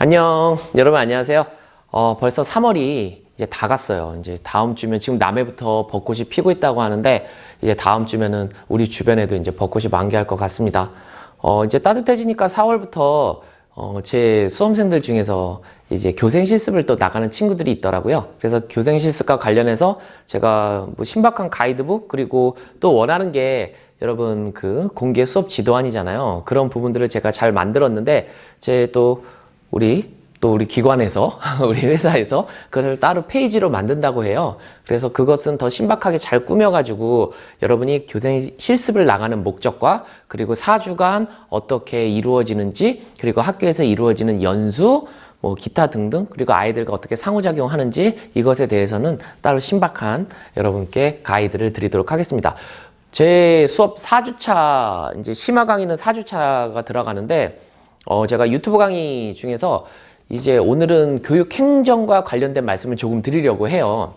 안녕, 여러분 안녕하세요. 벌써 3월이 이제 다 갔어요. 이제 다음 주면 지금 남해부터 벚꽃이 피고 있다고 하는데 이제 다음 주면은 우리 주변에도 이제 벚꽃이 만개할 것 같습니다. 이제 따뜻해지니까 4월부터 제 수험생들 중에서 이제 교생 실습을 또 나가는 친구들이 있더라고요. 그래서 교생 실습과 관련해서 제가 뭐 신박한 가이드북 그리고 또 원하는 게 여러분 그 공개 수업 지도안이잖아요. 그런 부분들을 제가 잘 만들었는데 우리 기관에서 우리 회사에서 그걸 따로 페이지로 만든다고 해요. 그래서 그것은 더 신박하게 잘 꾸며가지고 여러분이 교생 실습을 나가는 목적과 그리고 4주간 어떻게 이루어지는지 그리고 학교에서 이루어지는 연수 뭐 기타 등등 그리고 아이들과 어떻게 상호작용하는지 이것에 대해서는 따로 신박한 여러분께 가이드를 드리도록 하겠습니다. 제 수업 4주차 이제 심화 강의는 4주차가 들어가는데 제가 유튜브 강의 중에서 이제 오늘은 교육 행정과 관련된 말씀을 조금 드리려고 해요.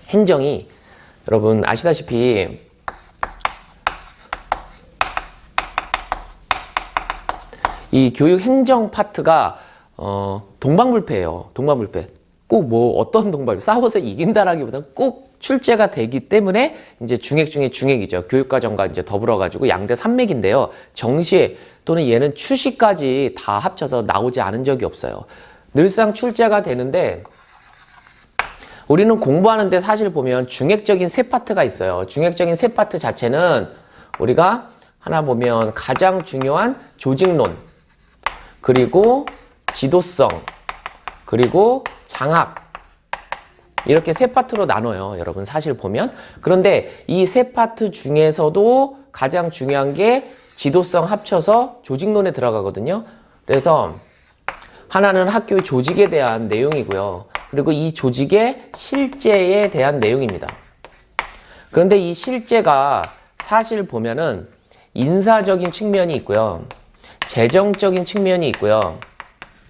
행정이 여러분 아시다시피 이 교육 행정 파트가 동방불패예요. 동방불패. 꼭 뭐 어떤 동방불패 싸워서 이긴다라기보다는 꼭 출제가 되기 때문에 이제 중액 중에 중액이죠. 교육과정과 이제 더불어 가지고 양대 산맥인데요. 정시에 또는 얘는 추시까지 다 합쳐서 나오지 않은 적이 없어요. 늘상 출제가 되는데 우리는 공부하는데 사실 보면 중액적인 세 파트가 있어요. 중액적인 세 파트 자체는 우리가 하나 보면 가장 중요한 조직론, 그리고 지도성, 그리고 장학, 이렇게 세 파트로 나눠요. 여러분 사실 보면. 그런데 이 세 파트 중에서도 가장 중요한 게 지도성 합쳐서 조직론에 들어가거든요. 그래서 하나는 학교의 조직에 대한 내용이고요. 그리고 이 조직의 실제에 대한 내용입니다. 그런데 이 실제가 사실 보면은 인사적인 측면이 있고요. 재정적인 측면이 있고요.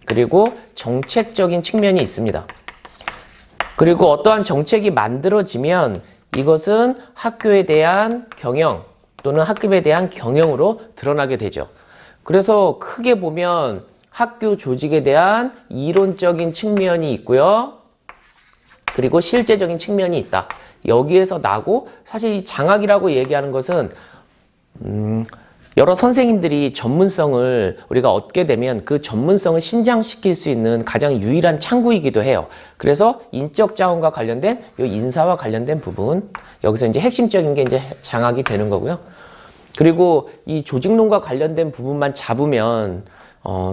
그리고 정책적인 측면이 있습니다. 그리고 어떠한 정책이 만들어지면 이것은 학교에 대한 경영 또는 학급에 대한 경영으로 드러나게 되죠. 그래서 크게 보면 학교 조직에 대한 이론적인 측면이 있고요. 그리고 실제적인 측면이 있다. 여기에서 나고 사실 이 장학이라고 얘기하는 것은 여러 선생님들이 전문성을 우리가 얻게 되면 그 전문성을 신장시킬 수 있는 가장 유일한 창구이기도 해요. 그래서 인적 자원과 관련된 이 인사와 관련된 부분, 여기서 이제 핵심적인 게 이제 장학이 되는 거고요. 그리고 이 조직론과 관련된 부분만 잡으면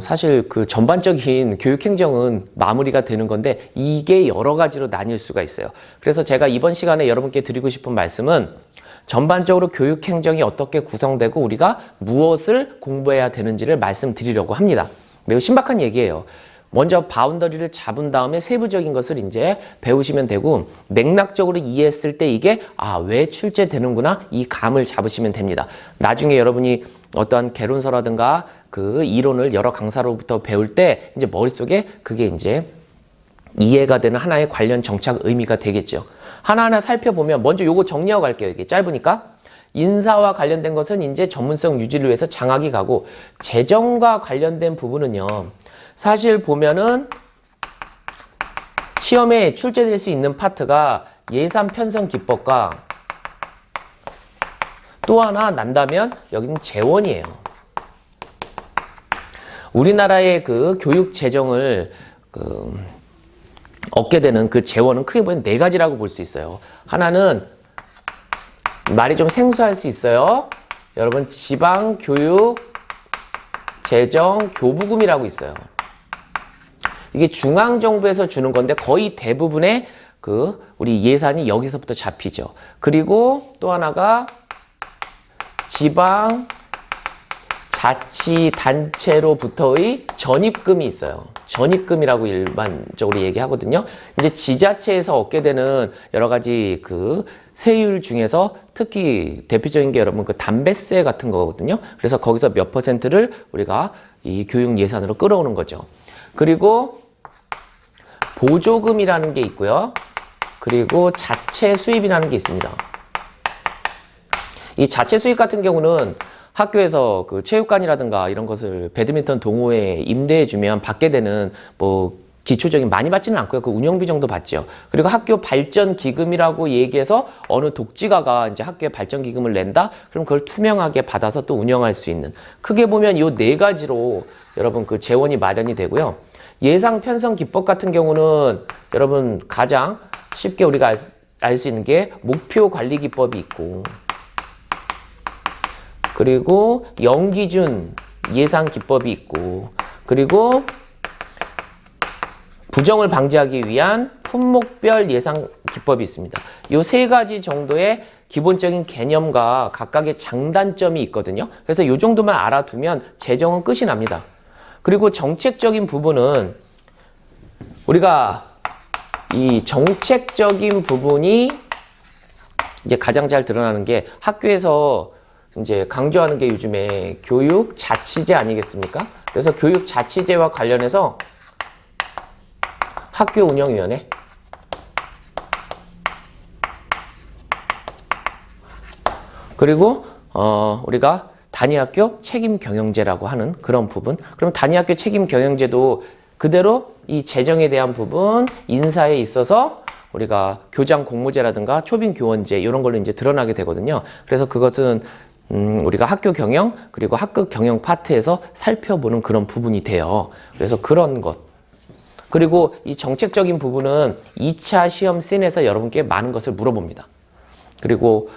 사실 그 전반적인 교육 행정은 마무리가 되는 건데 이게 여러 가지로 나뉠 수가 있어요. 그래서 제가 이번 시간에 여러분께 드리고 싶은 말씀은 전반적으로 교육 행정이 어떻게 구성되고 우리가 무엇을 공부해야 되는지를 말씀드리려고 합니다. 매우 신박한 얘기예요. 먼저 바운더리를 잡은 다음에 세부적인 것을 이제 배우시면 되고 맥락적으로 이해했을 때 이게 왜 출제되는구나 이 감을 잡으시면 됩니다. 나중에 여러분이 어떠한 개론서라든가 그 이론을 여러 강사로부터 배울 때 이제 머릿속에 그게 이제 이해가 되는 하나의 관련 정착 의미가 되겠죠. 하나하나 살펴보면 먼저 요거 정리하고 갈게요. 이게 짧으니까. 인사와 관련된 것은 이제 전문성 유지를 위해서 장학이 가고 재정과 관련된 부분은요. 사실 보면은 시험에 출제될 수 있는 파트가 예산 편성 기법과 또 하나 난다면 여기는 재원이에요. 우리나라의 그 교육 재정을 얻게 되는 그 재원은 크게 보면 네 가지라고 볼 수 있어요. 하나는 말이 좀 생소할 수 있어요. 여러분 지방교육 재정 교부금이라고 있어요. 이게 중앙정부에서 주는 건데 거의 대부분의 우리 예산이 여기서부터 잡히죠. 그리고 또 하나가 지방 자치단체로부터의 전입금이 있어요. 전입금이라고 일반적으로 얘기하거든요. 이제 지자체에서 얻게 되는 여러 가지 그 세율 중에서 특히 대표적인 게 여러분 그 담배세 같은 거거든요. 그래서 거기서 몇 %를 우리가 이 교육 예산으로 끌어오는 거죠. 그리고 보조금이라는 게 있고요. 그리고 자체 수입이라는 게 있습니다. 이 자체 수입 같은 경우는 학교에서 그 체육관이라든가 이런 것을 배드민턴 동호회에 임대해주면 받게 되는 뭐 기초적인 많이 받지는 않고요. 그 운영비 정도 받죠. 그리고 학교 발전 기금이라고 얘기해서 어느 독지가가 이제 학교에 발전 기금을 낸다? 그럼 그걸 투명하게 받아서 또 운영할 수 있는. 크게 보면 요 네 가지로 여러분 그 재원이 마련이 되고요. 예상 편성 기법 같은 경우는 여러분 가장 쉽게 우리가 알 수 있는 게 목표 관리 기법이 있고, 그리고 영기준 예상 기법이 있고, 그리고 부정을 방지하기 위한 품목별 예상 기법이 있습니다. 이 세 가지 정도의 기본적인 개념과 각각의 장단점이 있거든요. 그래서 이 정도만 알아두면 재정은 끝이 납니다. 그리고 정책적인 부분은 우리가 이 정책적인 부분이 이제 가장 잘 드러나는 게 학교에서 이제 강조하는 게 요즘에 교육 자치제 아니겠습니까? 그래서 교육 자치제와 관련해서 학교 운영위원회, 그리고 우리가 단위학교 책임 경영제라고 하는 그런 부분. 그럼 단위학교 책임 경영제도 그대로 이 재정에 대한 부분, 인사에 있어서 우리가 교장 공모제라든가 초빙 교원제 이런 걸로 이제 드러나게 되거든요. 그래서 그것은 우리가 학교 경영 그리고 학급 경영 파트에서 살펴보는 그런 부분이 돼요. 그래서 그런 것. 그리고 이 정책적인 부분은 2차 시험 씬에서 여러분께 많은 것을 물어봅니다. 그리고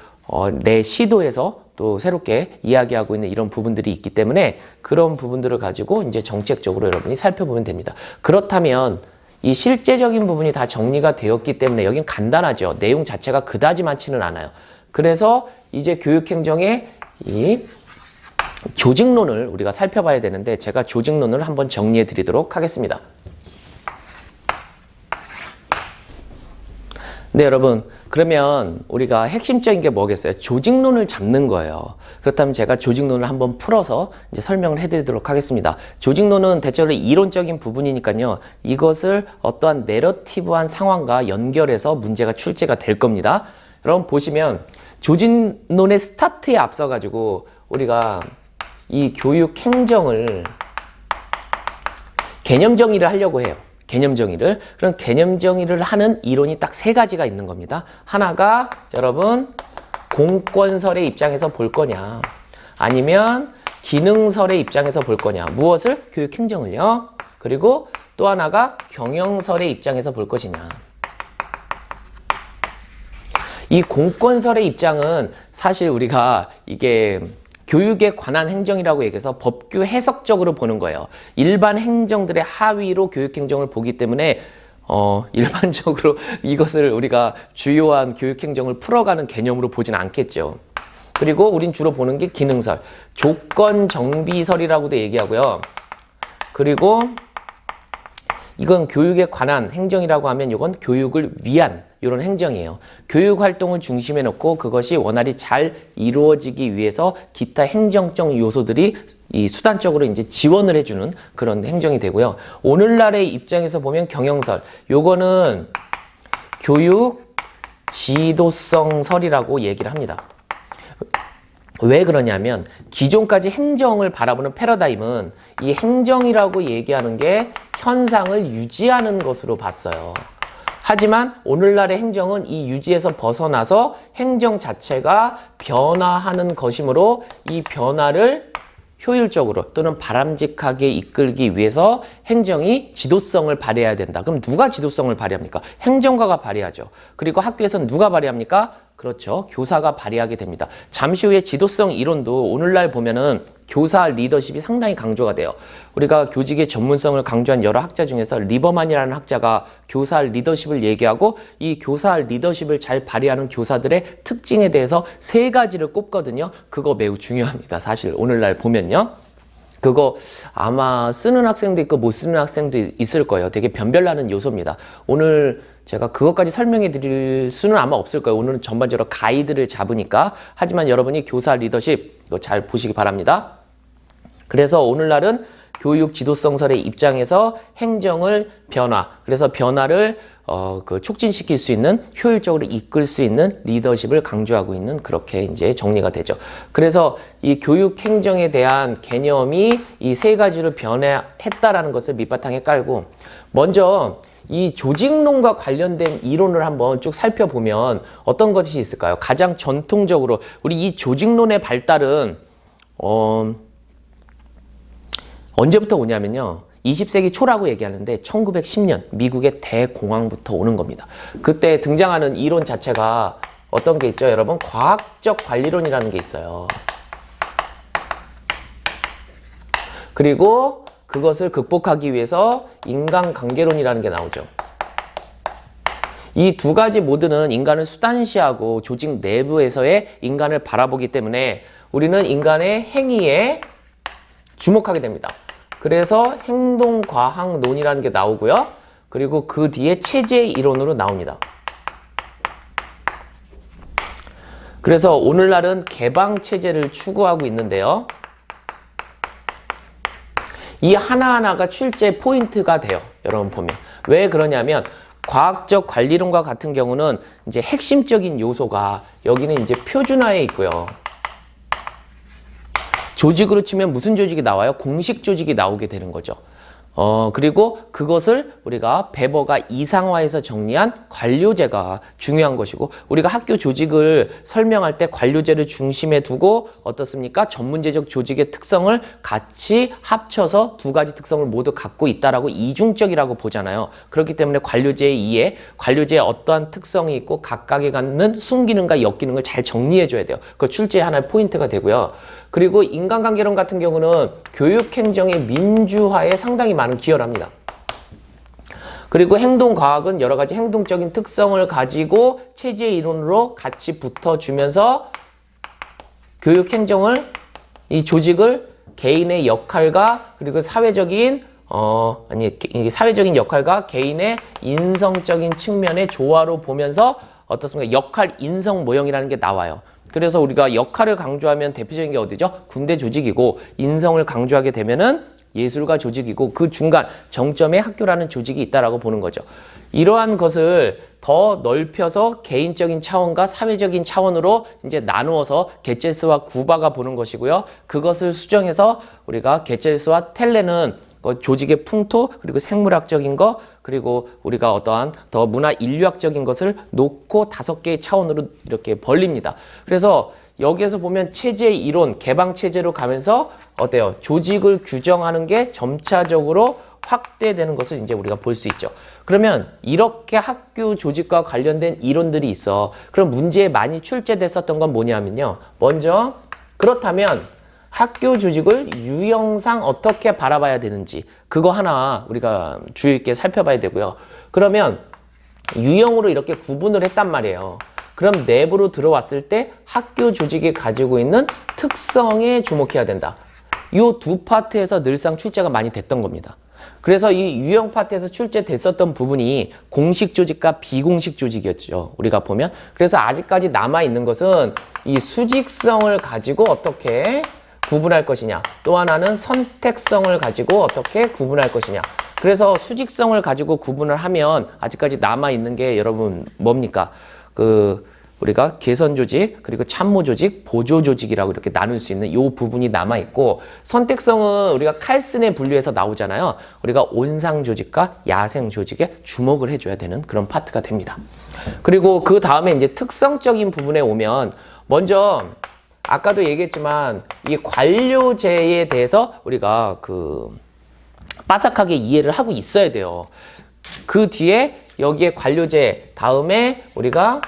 내 시도에서 또 새롭게 이야기하고 있는 이런 부분들이 있기 때문에 그런 부분들을 가지고 이제 정책적으로 여러분이 살펴보면 됩니다. 그렇다면 이 실제적인 부분이 다 정리가 되었기 때문에 여긴 간단하죠. 내용 자체가 그다지 많지는 않아요. 그래서 이제 교육행정의 이 조직론을 우리가 살펴봐야 되는데 제가 조직론을 한번 정리해 드리도록 하겠습니다. 네, 여러분. 그러면 우리가 핵심적인 게 뭐겠어요? 조직론을 잡는 거예요. 그렇다면 제가 조직론을 한번 풀어서 이제 설명을 해드리도록 하겠습니다. 조직론은 대체로 이론적인 부분이니까요. 이것을 어떠한 내러티브한 상황과 연결해서 문제가 출제가 될 겁니다. 여러분 보시면 조직론의 스타트에 앞서가지고 우리가 이 교육 행정을 개념 정의를 하려고 해요. 개념 정의를. 그럼 개념 정의를 하는 이론이 딱 세 가지가 있는 겁니다. 하나가 여러분 공권설의 입장에서 볼 거냐, 아니면 기능설의 입장에서 볼 거냐. 무엇을? 교육 행정을요. 그리고 또 하나가 경영설의 입장에서 볼 것이냐. 이 공권설의 입장은 사실 우리가 이게 교육에 관한 행정이라고 얘기해서 법규 해석적으로 보는 거예요. 일반 행정들의 하위로 교육 행정을 보기 때문에 일반적으로 이것을 우리가 주요한 교육 행정을 풀어가는 개념으로 보진 않겠죠. 그리고 우린 주로 보는 게 기능설, 조건 정비설이라고도 얘기하고요. 그리고 이건 교육에 관한 행정이라고 하면 이건 교육을 위한 이런 행정이에요. 교육 활동을 중심에 놓고 그것이 원활히 잘 이루어지기 위해서 기타 행정적 요소들이 이 수단적으로 이제 지원을 해주는 그런 행정이 되고요. 오늘날의 입장에서 보면 경영설, 요거는 교육 지도성설이라고 얘기를 합니다. 왜 그러냐면 기존까지 행정을 바라보는 패러다임은 이 행정이라고 얘기하는 게 현상을 유지하는 것으로 봤어요. 하지만 오늘날의 행정은 이 유지에서 벗어나서 행정 자체가 변화하는 것이므로 이 변화를 효율적으로 또는 바람직하게 이끌기 위해서 행정이 지도성을 발휘해야 된다. 그럼 누가 지도성을 발휘합니까? 행정가가 발휘하죠. 그리고 학교에서는 누가 발휘합니까? 그렇죠. 교사가 발휘하게 됩니다. 잠시 후에 지도성 이론도 오늘날 보면은 교사 리더십이 상당히 강조가 돼요. 우리가 교직의 전문성을 강조한 여러 학자 중에서 리버만이라는 학자가 교사 리더십을 얘기하고 이 교사 리더십을 잘 발휘하는 교사들의 특징에 대해서 세 가지를 꼽거든요. 그거 매우 중요합니다. 사실 오늘날 보면요. 그거 아마 쓰는 학생도 있고 못 쓰는 학생도 있을 거예요. 되게 변별나는 요소입니다. 오늘 제가 그것까지 설명해 드릴 수는 아마 없을 거예요. 오늘은 전반적으로 가이드를 잡으니까. 하지만 여러분이 교사 리더십 이거 잘 보시기 바랍니다. 그래서 오늘날은 교육 지도성설의 입장에서 행정을 변화, 그래서 변화를 그 촉진시킬 수 있는, 효율적으로 이끌 수 있는 리더십을 강조하고 있는, 그렇게 이제 정리가 되죠. 그래서 이 교육 행정에 대한 개념이 이 세 가지로 변화했다라는 것을 밑바탕에 깔고, 먼저 이 조직론과 관련된 이론을 한번 쭉 살펴보면 어떤 것이 있을까요? 가장 전통적으로 우리 이 조직론의 발달은 언제부터 오냐면요, 20세기 초라고 얘기하는데 1910년 미국의 대공황부터 오는 겁니다. 그때 등장하는 이론 자체가 어떤 게 있죠, 여러분? 과학적 관리론이라는 게 있어요. 그리고 그것을 극복하기 위해서 인간관계론이라는 게 나오죠. 이 두 가지 모두는 인간을 수단시하고 조직 내부에서의 인간을 바라보기 때문에 우리는 인간의 행위에 주목하게 됩니다. 그래서 행동과학론이라는 게 나오고요. 그리고 그 뒤에 체제 이론으로 나옵니다. 그래서 오늘날은 개방체제를 추구하고 있는데요. 이 하나하나가 출제 포인트가 돼요. 여러분 보면. 왜 그러냐면 과학적 관리론과 같은 경우는 이제 핵심적인 요소가 여기는 이제 표준화에 있고요. 조직으로 치면 무슨 조직이 나와요? 공식 조직이 나오게 되는 거죠. 그리고 그것을 우리가 베버가 이상화해서 정리한 관료제가 중요한 것이고, 우리가 학교 조직을 설명할 때 관료제를 중심에 두고 어떻습니까? 전문제적 조직의 특성을 같이 합쳐서 두 가지 특성을 모두 갖고 있다라고 이중적이라고 보잖아요. 그렇기 때문에 관료제의 이해, 관료제에 어떠한 특성이 있고 각각에 갖는 순기능과 역기능을 잘 정리해 줘야 돼요. 그 출제의 하나의 포인트가 되고요. 그리고 인간관계론 같은 경우는 교육행정의 민주화에 상당히 많은 기여를 합니다. 그리고 행동과학은 여러 가지 행동적인 특성을 가지고 체제 이론으로 같이 붙어주면서 교육행정을, 이 조직을 개인의 역할과 그리고 사회적인 역할과 개인의 인성적인 측면의 조화로 보면서 어떻습니까? 역할 인성 모형이라는 게 나와요. 그래서 우리가 역할을 강조하면 대표적인 게 어디죠? 군대 조직이고, 인성을 강조하게 되면은 예술가 조직이고, 그 중간 정점에 학교라는 조직이 있다라고 보는 거죠. 이러한 것을 더 넓혀서 개인적인 차원과 사회적인 차원으로 이제 나누어서 게젤스와 구바가 보는 것이고요. 그것을 수정해서 우리가 게젤스와 텔레는 조직의 풍토, 그리고 생물학적인 거, 그리고 우리가 어떠한 더 문화 인류학적인 것을 놓고 5개의 차원으로 이렇게 벌립니다. 그래서 여기에서 보면 체제 이론, 개방 체제로 가면서 어때요? 조직을 규정하는 게 점차적으로 확대되는 것을 이제 우리가 볼 수 있죠. 그러면 이렇게 학교 조직과 관련된 이론들이 있어. 그럼 문제에 많이 출제됐었던 건 뭐냐면요. 먼저, 그렇다면 학교 조직을 유형상 어떻게 바라봐야 되는지, 그거 하나 우리가 주의 있게 살펴봐야 되고요. 그러면 유형으로 이렇게 구분을 했단 말이에요. 그럼 내부로 들어왔을 때 학교 조직이 가지고 있는 특성에 주목해야 된다. 이 두 파트에서 늘상 출제가 많이 됐던 겁니다. 그래서 이 유형 파트에서 출제됐었던 부분이 공식 조직과 비공식 조직이었죠. 우리가 보면. 그래서 아직까지 남아있는 것은 이 수직성을 가지고 어떻게 구분할 것이냐, 또 하나는 선택성을 가지고 어떻게 구분할 것이냐. 그래서 수직성을 가지고 구분을 하면 아직까지 남아있는 게 여러분 뭡니까? 우리가 개선 조직, 그리고 참모 조직, 보조 조직이라고 이렇게 나눌 수 있는 이 부분이 남아있고, 선택성은 우리가 칼슨에 분류해서 나오잖아요. 우리가 온상 조직과 야생 조직에 주목을 해줘야 되는 그런 파트가 됩니다. 그리고 그 다음에 이제 특성적인 부분에 오면, 먼저 아까도 얘기했지만 이 관료제에 대해서 우리가 빠삭하게 이해를 하고 있어야 돼요. 그 뒤에 여기에 관료제 다음에 우리가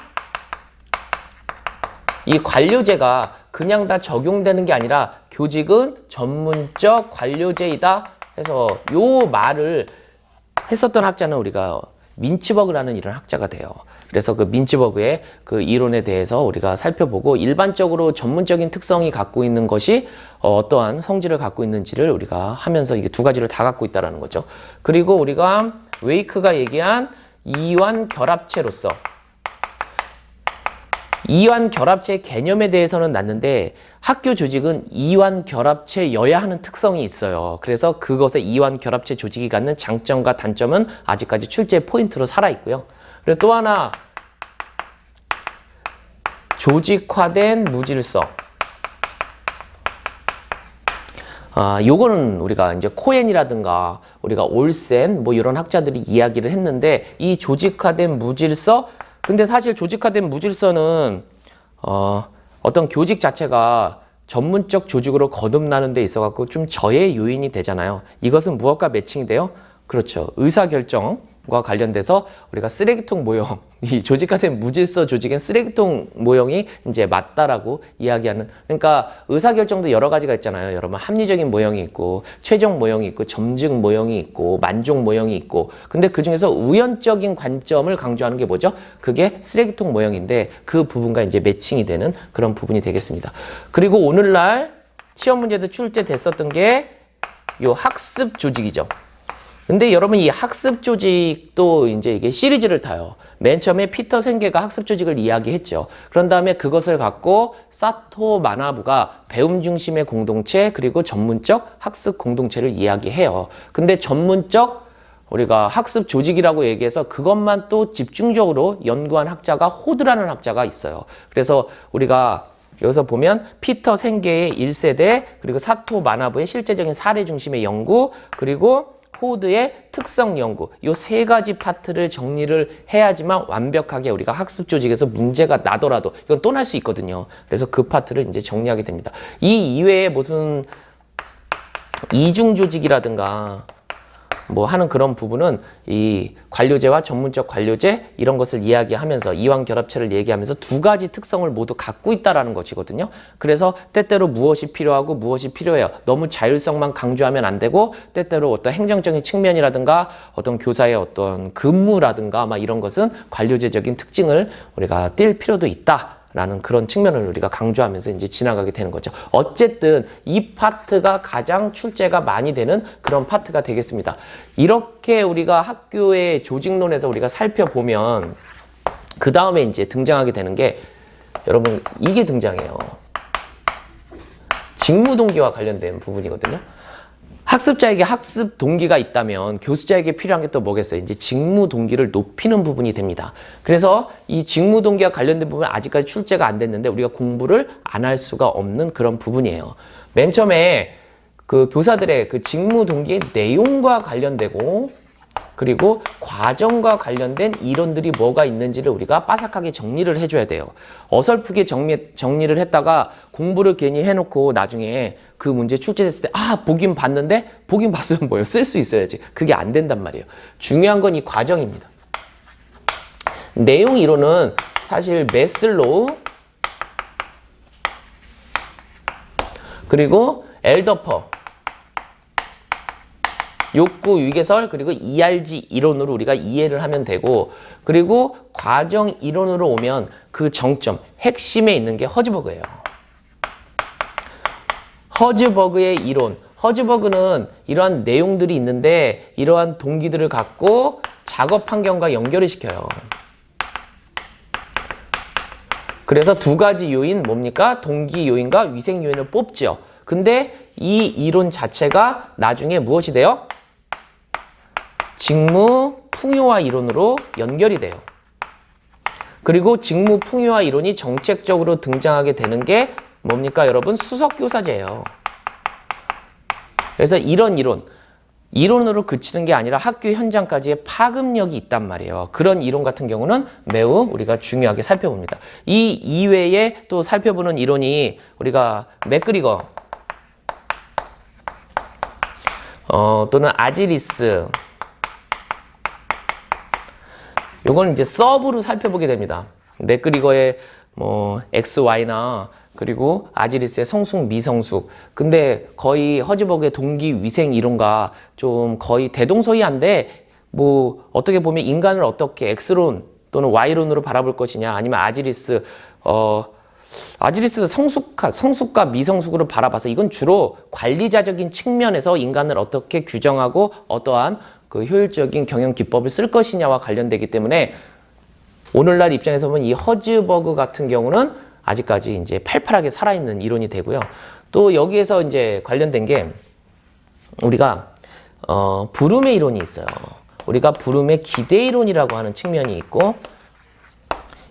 이 관료제가 그냥 다 적용되는 게 아니라 교직은 전문적 관료제이다 해서 요 말을 했었던 학자는 우리가 민츠버그라는 이런 학자가 돼요. 그래서 그 민츠버그의 그 이론에 대해서 우리가 살펴보고, 일반적으로 전문적인 특성이 갖고 있는 것이 어떠한 성질을 갖고 있는지를 우리가 하면서 이게 두 가지를 다 갖고 있다라는 거죠. 그리고 우리가 웨이크가 얘기한 이완 결합체로서, 이완 결합체 개념에 대해서는 났는데 학교 조직은 이완 결합체여야 하는 특성이 있어요. 그래서 그것의 이완 결합체 조직이 갖는 장점과 단점은 아직까지 출제 포인트로 살아있고요. 그리고 또 하나, 조직화된 무질서. 요거는 우리가 이제 코엔이라든가 우리가 올센 뭐 이런 학자들이 이야기를 했는데, 이 조직화된 무질서, 근데 사실 조직화된 무질서는 어떤 교직 자체가 전문적 조직으로 거듭나는 데 있어 갖고 좀 저해 요인이 되잖아요. 이것은 무엇과 매칭이 돼요? 그렇죠. 의사결정과 관련돼서 우리가 쓰레기통 모형, 이 조직화된 무질서 조직엔 쓰레기통 모형이 이제 맞다라고 이야기하는, 그러니까 의사결정도 여러 가지가 있잖아요. 여러분, 합리적인 모형이 있고, 최종 모형이 있고, 점증 모형이 있고, 만족 모형이 있고, 근데 그 중에서 우연적인 관점을 강조하는 게 뭐죠? 그게 쓰레기통 모형인데, 그 부분과 이제 매칭이 되는 그런 부분이 되겠습니다. 그리고 오늘날 시험 문제도 출제됐었던 게 요 학습 조직이죠. 근데 여러분, 이 학습 조직도 이제 이게 시리즈를 타요. 맨 처음에 피터 생게가 학습 조직을 이야기했죠. 그런 다음에 그것을 갖고 사토 마나부가 배움 중심의 공동체 그리고 전문적 학습 공동체를 이야기해요. 근데 전문적 우리가 학습 조직이라고 얘기해서 그것만 또 집중적으로 연구한 학자가 호드라는 학자가 있어요. 그래서 우리가 여기서 보면 피터 생게의 1세대, 그리고 사토 마나부의 실제적인 사례 중심의 연구, 그리고 호드의 특성 연구, 이 세 가지 파트를 정리를 해야지만 완벽하게 우리가 학습 조직에서 문제가 나더라도, 이건 또 날 수 있거든요. 그래서 그 파트를 이제 정리하게 됩니다. 이 이외에 무슨 이중 조직이라든가 뭐 하는 그런 부분은 이 관료제와 전문적 관료제 이런 것을 이야기하면서, 이완 결합체를 얘기하면서 두 가지 특성을 모두 갖고 있다라는 것이거든요. 그래서 때때로 무엇이 필요하고 무엇이 필요해요. 너무 자율성만 강조하면 안 되고, 때때로 어떤 행정적인 측면이라든가 어떤 교사의 어떤 근무라든가 막 이런 것은 관료제적인 특징을 우리가 띌 필요도 있다. 라는 그런 측면을 우리가 강조하면서 이제 지나가게 되는 거죠. 어쨌든 이 파트가 가장 출제가 많이 되는 그런 파트가 되겠습니다. 이렇게 우리가 학교의 조직론에서 우리가 살펴보면 그 다음에 이제 등장하게 되는 게, 여러분, 이게 등장해요. 직무 동기와 관련된 부분이거든요. 학습자에게 학습 동기가 있다면 교수자에게 필요한 게 또 뭐겠어요? 이제 직무 동기를 높이는 부분이 됩니다. 그래서 이 직무 동기와 관련된 부분은 아직까지 출제가 안 됐는데 우리가 공부를 안 할 수가 없는 그런 부분이에요. 맨 처음에 그 교사들의 그 직무 동기의 내용과 관련되고, 그리고 과정과 관련된 이론들이 뭐가 있는지를 우리가 빠삭하게 정리를 해줘야 돼요. 어설프게 정리를 했다가 공부를 괜히 해놓고 나중에 그 문제 출제됐을 때 보긴 봤는데, 보긴 봤으면 뭐예요? 쓸 수 있어야지. 그게 안 된단 말이에요. 중요한 건 이 과정입니다. 내용 이론은 사실 메슬로우, 그리고 엘더퍼, 욕구 유계설, 그리고 ERG 이론으로 우리가 이해를 하면 되고, 그리고 과정 이론으로 오면 그 정점, 핵심에 있는 게 허즈버그예요. 허즈버그의 이론. 허즈버그는 이러한 내용들이 있는데 이러한 동기들을 갖고 작업 환경과 연결을 시켜요. 그래서 두 가지 요인 뭡니까? 동기 요인과 위생 요인을 뽑죠. 근데 이 이론 자체가 나중에 무엇이 돼요? 직무 풍요화 이론으로 연결이 돼요. 그리고 직무 풍요화 이론이 정책적으로 등장하게 되는 게 뭡니까, 여러분? 수석교사제예요. 그래서 이런 이론으로 그치는 게 아니라 학교 현장까지의 파급력이 있단 말이에요. 그런 이론 같은 경우는 매우 우리가 중요하게 살펴봅니다. 이 이외에 또 살펴보는 이론이 우리가 맥그리거 또는 아지리스, 요거는 이제 서브로 살펴보게 됩니다. 맥그리거의 뭐 XY나 그리고 아지리스의 성숙, 미성숙. 근데 거의 허즈버그의 동기 위생 이론과 좀 거의 대동소이한데, 뭐 어떻게 보면 인간을 어떻게 X론 또는 Y론으로 바라볼 것이냐, 아니면 아지리스 성숙과 미성숙으로 바라봐서 이건 주로 관리자적인 측면에서 인간을 어떻게 규정하고 어떠한 그 효율적인 경영 기법을 쓸 것이냐와 관련되기 때문에 오늘날 입장에서 보면 이 허즈버그 같은 경우는 아직까지 이제 팔팔하게 살아있는 이론이 되고요. 또 여기에서 이제 관련된 게 우리가 불음의 이론이 있어요. 우리가 불음의 기대 이론이라고 하는 측면이 있고,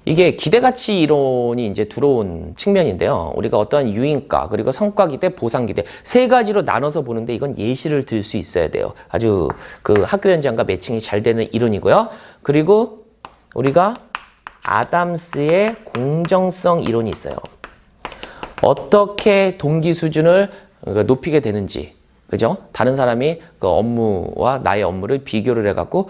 이게 기대가치 이론이 이제 들어온 측면인데요. 우리가 어떠한 유인가, 그리고 성과기대, 보상기대 세 가지로 나눠서 보는데 이건 예시를 들 수 있어야 돼요. 아주 그 학교 현장과 매칭이 잘 되는 이론이고요. 그리고 우리가 아담스의 공정성 이론이 있어요. 어떻게 동기 수준을 높이게 되는지, 그죠? 다른 사람이 그 업무와 나의 업무를 비교를 해갖고,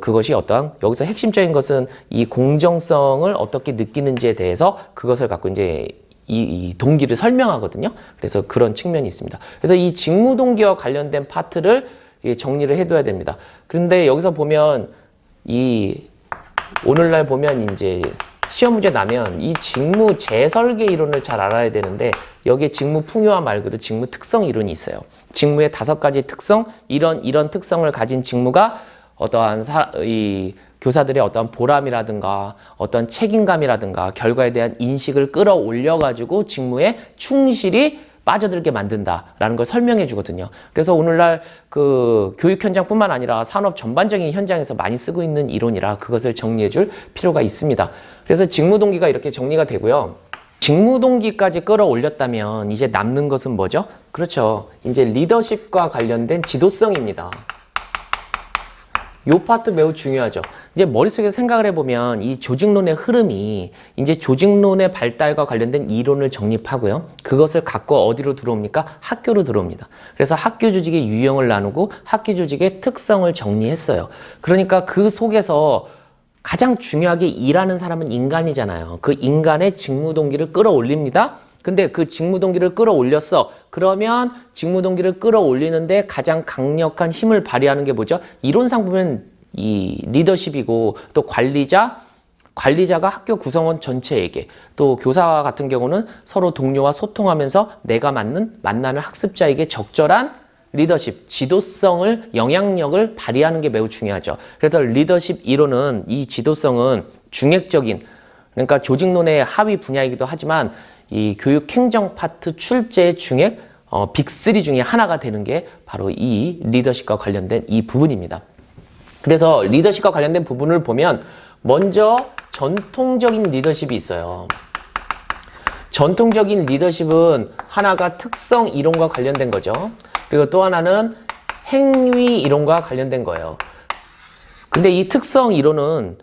그것이 어떠한, 여기서 핵심적인 것은 이 공정성을 어떻게 느끼는지에 대해서 그것을 갖고 이제 이 동기를 설명하거든요. 그래서 그런 측면이 있습니다. 그래서 이 직무 동기와 관련된 파트를 정리를 해둬야 됩니다. 그런데 여기서 보면 오늘날 보면 이제 시험 문제 나면 이 직무 재설계 이론을 잘 알아야 되는데, 여기에 직무 풍요화 말고도 직무 특성 이론이 있어요. 직무의 5가지 특성, 이런 특성을 가진 직무가 어떠한 이 교사들의 어떠한 보람이라든가 어떠한 책임감이라든가 결과에 대한 인식을 끌어올려가지고 직무에 충실히 빠져들게 만든다라는 걸 설명해 주거든요. 그래서 오늘날 그 교육 현장뿐만 아니라 산업 전반적인 현장에서 많이 쓰고 있는 이론이라 그것을 정리해 줄 필요가 있습니다. 그래서 직무 동기가 이렇게 정리가 되고요. 직무 동기까지 끌어올렸다면 이제 남는 것은 뭐죠? 그렇죠. 이제 리더십과 관련된 지도성입니다. 요 파트 매우 중요하죠. 이제 머릿속에서 생각을 해보면 이 조직론의 흐름이 이제 조직론의 발달과 관련된 이론을 정립하고요. 그것을 갖고 어디로 들어옵니까? 학교로 들어옵니다. 그래서 학교 조직의 유형을 나누고 학교 조직의 특성을 정리했어요. 그러니까 그 속에서 가장 중요하게 일하는 사람은 인간이잖아요. 그 인간의 직무 동기를 끌어올립니다. 근데 그 직무 동기를 끌어올렸어. 그러면 직무 동기를 끌어올리는데 가장 강력한 힘을 발휘하는 게 뭐죠? 이론상 보면 이 리더십이고, 또 관리자가 학교 구성원 전체에게, 또 교사 같은 경우는 서로 동료와 소통하면서 내가 만나는 학습자에게 적절한 리더십, 지도성을, 영향력을 발휘하는 게 매우 중요하죠. 그래서 리더십 이론은, 이 지도성은 중액적인, 그러니까 조직론의 하위 분야이기도 하지만 이 교육 행정 파트 출제의 중액 빅3 중에 하나가 되는 게 바로 이 리더십과 관련된 이 부분입니다. 그래서 리더십과 관련된 부분을 보면 먼저 전통적인 리더십이 있어요. 전통적인 리더십은 하나가 특성 이론과 관련된 거죠. 그리고 또 하나는 행위 이론과 관련된 거예요. 근데 이 특성 이론은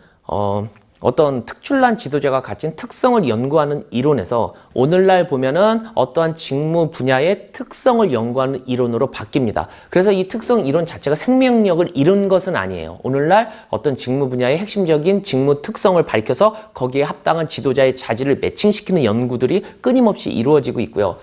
어떤 특출난 지도자가 가진 특성을 연구하는 이론에서 오늘날 보면은 어떠한 직무 분야의 특성을 연구하는 이론으로 바뀝니다. 그래서 이 특성 이론 자체가 생명력을 잃은 것은 아니에요. 오늘날 어떤 직무 분야의 핵심적인 직무 특성을 밝혀서 거기에 합당한 지도자의 자질을 매칭시키는 연구들이 끊임없이 이루어지고 있고요.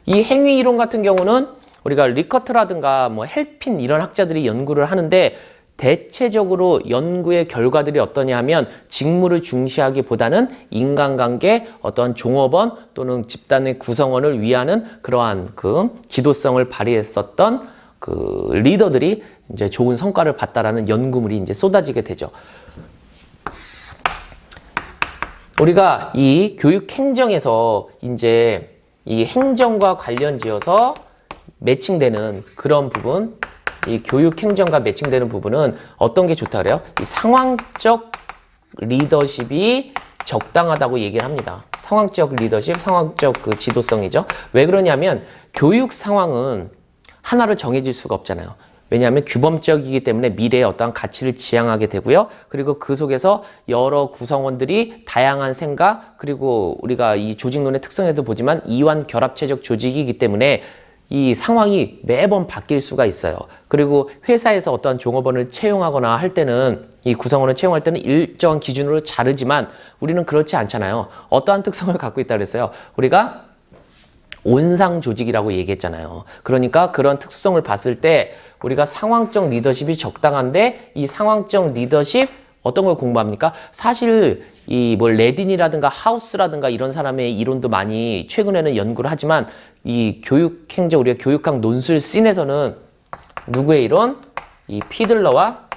이 행위 이론 같은 경우는 우리가 리커트라든가 뭐 헬핀 이런 학자들이 연구를 하는데, 대체적으로 연구의 결과들이 어떠냐 하면 직무를 중시하기보다는 인간관계, 어떤 종업원 또는 집단의 구성원을 위하는 그러한 그 지도성을 발휘했었던 그 리더들이 이제 좋은 성과를 봤다라는 연구물이 이제 쏟아지게 되죠. 우리가 이 교육 행정에서 이제 이 행정과 관련 지어서 매칭되는 그런 부분, 이 교육 행정과 매칭되는 부분은 어떤 게 좋다 그래요? 이 상황적 리더십이 적당하다고 얘기를 합니다. 상황적 리더십, 상황적 그 지도성이죠. 왜 그러냐면 교육 상황은 하나로 정해질 수가 없잖아요. 왜냐하면 규범적이기 때문에 미래의 어떠한 가치를 지향하게 되고요. 그리고 그 속에서 여러 구성원들이 다양한 생각, 그리고 우리가 이 조직론의 특성에도 보지만 이완 결합체적 조직이기 때문에 이 상황이 매번 바뀔 수가 있어요. 그리고 회사에서 어떠한 종업원을 채용하거나 할 때는, 이 구성원을 채용할 때는 일정한 기준으로 자르지만 우리는 그렇지 않잖아요. 어떠한 특성을 갖고 있다 그랬어요? 우리가 온상 조직이라고 얘기했잖아요. 그러니까 그런 특수성을 봤을 때 우리가 상황적 리더십이 적당한데, 이 상황적 리더십 어떤 걸 공부합니까? 사실 이 뭐 레딘이라든가 하우스라든가 이런 사람의 이론도 많이 최근에는 연구를 하지만, 이 교육 행정, 우리가 교육학 논술 씬에서는 누구의 이론? 이 피들러와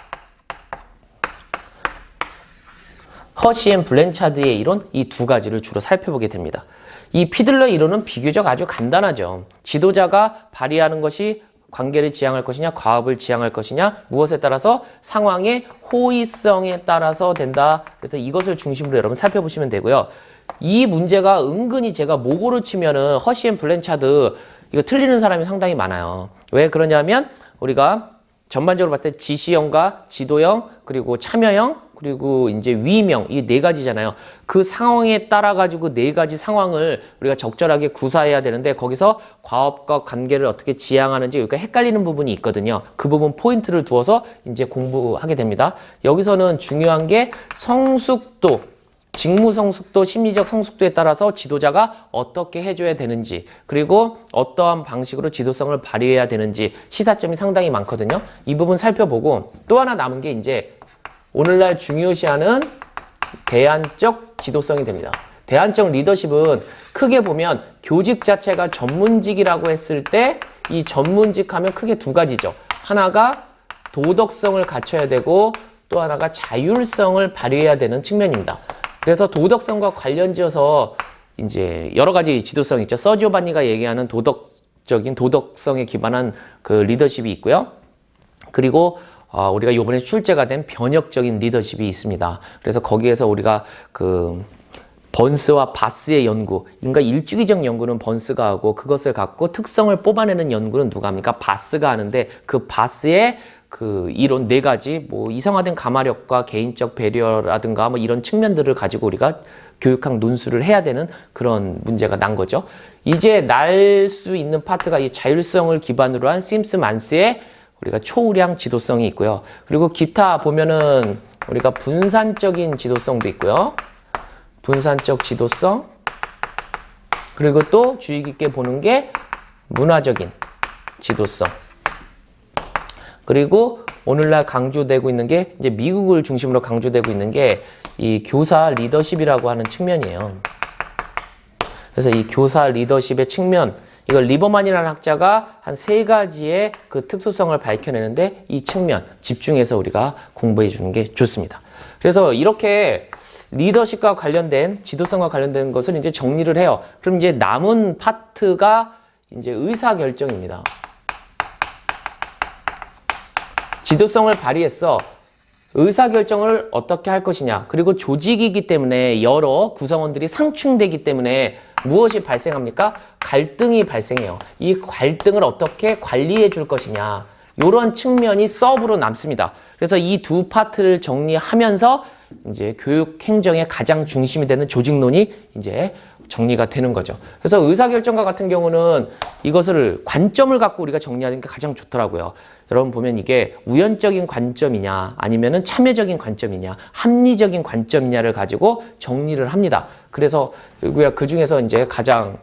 허시 앤 블렌차드의 이론 이 두 가지를 주로 살펴보게 됩니다. 이 피들러의 이론은 비교적 아주 간단하죠. 지도자가 발휘하는 것이 관계를 지향할 것이냐, 과업을 지향할 것이냐, 무엇에 따라서 상황의 호의성에 따라서 된다. 그래서 이것을 중심으로 여러분 살펴보시면 되고요. 이 문제가 은근히 제가 모고를 치면은 허시 앤 블렌차드 이거 틀리는 사람이 상당히 많아요. 왜 그러냐면 우리가 전반적으로 봤을 때 지시형과 지도형, 그리고 참여형, 그리고 이제 위임형 이 네 가지잖아요. 그 상황에 따라 가지고 네 가지 상황을 우리가 적절하게 구사해야 되는데 거기서 과업과 관계를 어떻게 지향하는지 여기가 헷갈리는 부분이 있거든요. 그 부분 포인트를 두어서 이제 공부하게 됩니다. 여기서는 중요한 게 성숙도, 직무 성숙도, 심리적 성숙도에 따라서 지도자가 어떻게 해줘야 되는지, 그리고 어떠한 방식으로 지도성을 발휘해야 되는지 시사점이 상당히 많거든요. 이 부분 살펴보고 또 하나 남은 게 이제 오늘날 중요시하는 대안적 지도성이 됩니다. 대안적 리더십은 크게 보면 교직 자체가 전문직이라고 했을 때 이 전문직 하면 크게 두 가지죠. 하나가 도덕성을 갖춰야 되고 또 하나가 자율성을 발휘해야 되는 측면입니다. 그래서 도덕성과 관련지어서 이제 여러 가지 지도성이 있죠. 서지오반니가 얘기하는 도덕성에 기반한 그 리더십이 있고요. 그리고 우리가 이번에 출제가 된 변혁적인 리더십이 있습니다. 그래서 거기에서 우리가 그 번스와 바스의 연구, 그러니까 일주기적 연구는 번스가 하고 그것을 갖고 특성을 뽑아내는 연구는 누가 합니까? 바스가 하는데 그 바스의 그 이론 네 가지, 뭐 이성화된 가마력과 개인적 배려라든가 뭐 이런 측면들을 가지고 우리가 교육학 논술을 해야 되는 그런 문제가 난 거죠. 이제 날 수 있는 파트가 이 자율성을 기반으로 한 심스 만스의 우리가 초우량 지도성이 있고요. 그리고 기타 보면은 우리가 분산적인 지도성도 있고요. 분산적 지도성. 그리고 또 주의 깊게 보는 게 문화적인 지도성. 그리고 오늘날 강조되고 있는 게 이제 미국을 중심으로 강조되고 있는 게 이 교사 리더십이라고 하는 측면이에요. 그래서 이 교사 리더십의 측면, 이걸 리버만이라는 학자가 한 세 가지의 그 특수성을 밝혀내는데 이 측면 집중해서 우리가 공부해 주는 게 좋습니다. 그래서 이렇게 리더십과 관련된 지도성과 관련된 것을 이제 정리를 해요. 그럼 이제 남은 파트가 이제 의사결정입니다. 지도성을 발휘했어. 의사결정을 어떻게 할 것이냐. 그리고 조직이기 때문에 여러 구성원들이 상충되기 때문에 무엇이 발생합니까? 갈등이 발생해요. 이 갈등을 어떻게 관리해 줄 것이냐. 이런 측면이 서브로 남습니다. 그래서 이 두 파트를 정리하면서 이제 교육 행정의 가장 중심이 되는 조직론이 이제 정리가 되는 거죠. 그래서 의사결정과 같은 경우는 이것을 관점을 갖고 우리가 정리하는 게 가장 좋더라고요. 여러분 보면 이게 우연적인 관점이냐 아니면은 참여적인 관점이냐 합리적인 관점이냐를 가지고 정리를 합니다. 그래서 우리가 그 중에서 이제 가장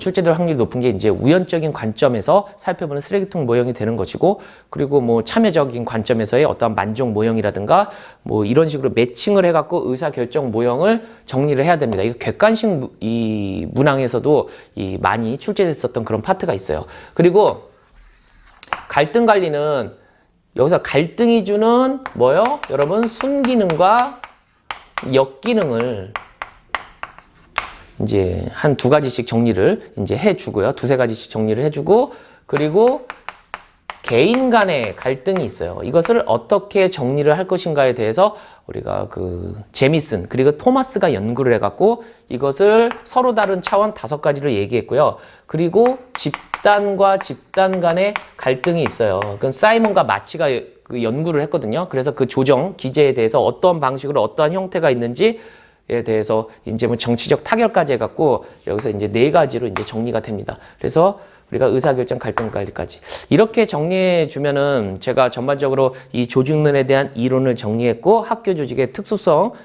출제될 확률이 높은 게 이제 우연적인 관점에서 살펴보는 쓰레기통 모형이 되는 것이고, 그리고 뭐 참여적인 관점에서의 어떠한 만족 모형이라든가 뭐 이런 식으로 매칭을 해갖고 의사결정 모형을 정리를 해야 됩니다. 이거 객관식 이 문항에서도 이 많이 출제됐었던 그런 파트가 있어요. 그리고 갈등 관리는 여기서 갈등이 주는 뭐요? 여러분 순기능과 역기능을 이제 한 두 가지씩 정리를 이제 해주고요. 두세 가지씩 정리를 해주고, 그리고 개인 간의 갈등이 있어요. 이것을 어떻게 정리를 할 것인가에 대해서 우리가 그 제미슨 그리고 토마스가 연구를 해갖고 이것을 서로 다른 차원 5가지를 얘기했고요. 그리고 집단과 집단 간의 갈등이 있어요. 그건 사이먼과 마치가 그 연구를 했거든요. 그래서 그 조정 기제에 대해서 어떤 방식으로 어떠한 형태가 있는지 에 대해서 이제 뭐 정치적 타결까지 해갖고 여기서 이제 4가지로 이제 정리가 됩니다. 그래서 우리가 의사결정 갈등 관리까지 이렇게 정리해 주면은 제가 전반적으로 이 조직론에 대한 이론을 정리했고 학교 조직의 특수성을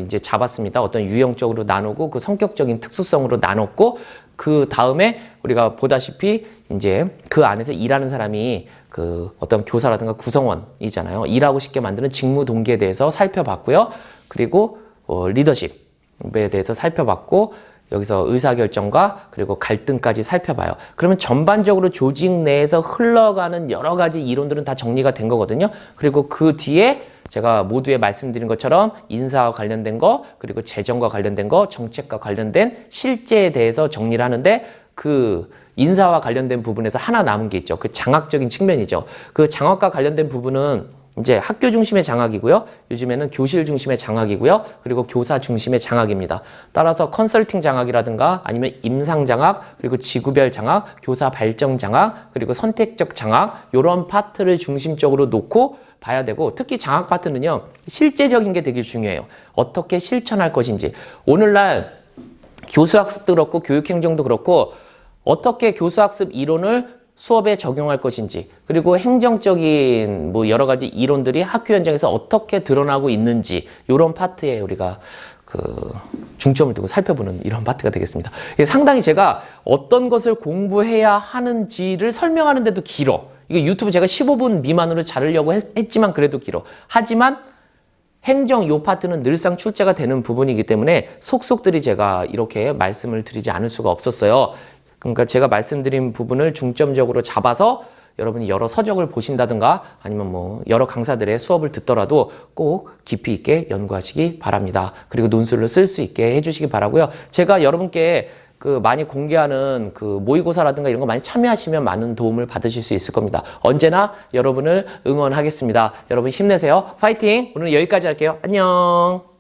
이제 잡았습니다. 어떤 유형적으로 나누고 그 성격적인 특수성으로 나눴고, 그 다음에 우리가 보다시피 이제 그 안에서 일하는 사람이 그 어떤 교사라든가 구성원이잖아요. 일하고 싶게 만드는 직무 동기에 대해서 살펴봤고요. 그리고 리더십에 대해서 살펴봤고, 여기서 의사결정과 그리고 갈등까지 살펴봐요. 그러면 전반적으로 조직 내에서 흘러가는 여러 가지 이론들은 다 정리가 된 거거든요. 그리고 그 뒤에 제가 모두에 말씀드린 것처럼 인사와 관련된 거, 그리고 재정과 관련된 거, 정책과 관련된 실제에 대해서 정리를 하는데 그 인사와 관련된 부분에서 하나 남은 게 있죠. 그 장학적인 측면이죠. 그 장학과 관련된 부분은 이제 학교 중심의 장학이고요. 요즘에는 교실 중심의 장학이고요. 그리고 교사 중심의 장학입니다. 따라서 컨설팅 장학이라든가 아니면 임상 장학, 그리고 지구별 장학, 교사 발전 장학, 그리고 선택적 장학 이런 파트를 중심적으로 놓고 봐야 되고 특히 장학 파트는요. 실제적인 게 되게 중요해요. 어떻게 실천할 것인지. 오늘날 교수학습도 그렇고 교육행정도 그렇고 어떻게 교수학습 이론을 수업에 적용할 것인지 그리고 행정적인 뭐 여러 가지 이론들이 학교 현장에서 어떻게 드러나고 있는지 이런 파트에 우리가 그 중점을 두고 살펴보는 이런 파트가 되겠습니다. 상당히 제가 어떤 것을 공부해야 하는지를 설명하는데도 길어. 이게 유튜브 제가 15분 미만으로 자르려고 했지만 그래도 길어. 하지만 행정 요 파트는 늘상 출제가 되는 부분이기 때문에 속속들이 제가 이렇게 말씀을 드리지 않을 수가 없었어요. 그러니까 제가 말씀드린 부분을 중점적으로 잡아서 여러분이 여러 서적을 보신다든가 아니면 뭐 여러 강사들의 수업을 듣더라도 꼭 깊이 있게 연구하시기 바랍니다. 그리고 논술로 쓸 수 있게 해주시기 바라고요. 제가 여러분께 그 많이 공개하는 그 모의고사라든가 이런 거 많이 참여하시면 많은 도움을 받으실 수 있을 겁니다. 언제나 여러분을 응원하겠습니다. 여러분 힘내세요. 파이팅! 오늘 여기까지 할게요. 안녕!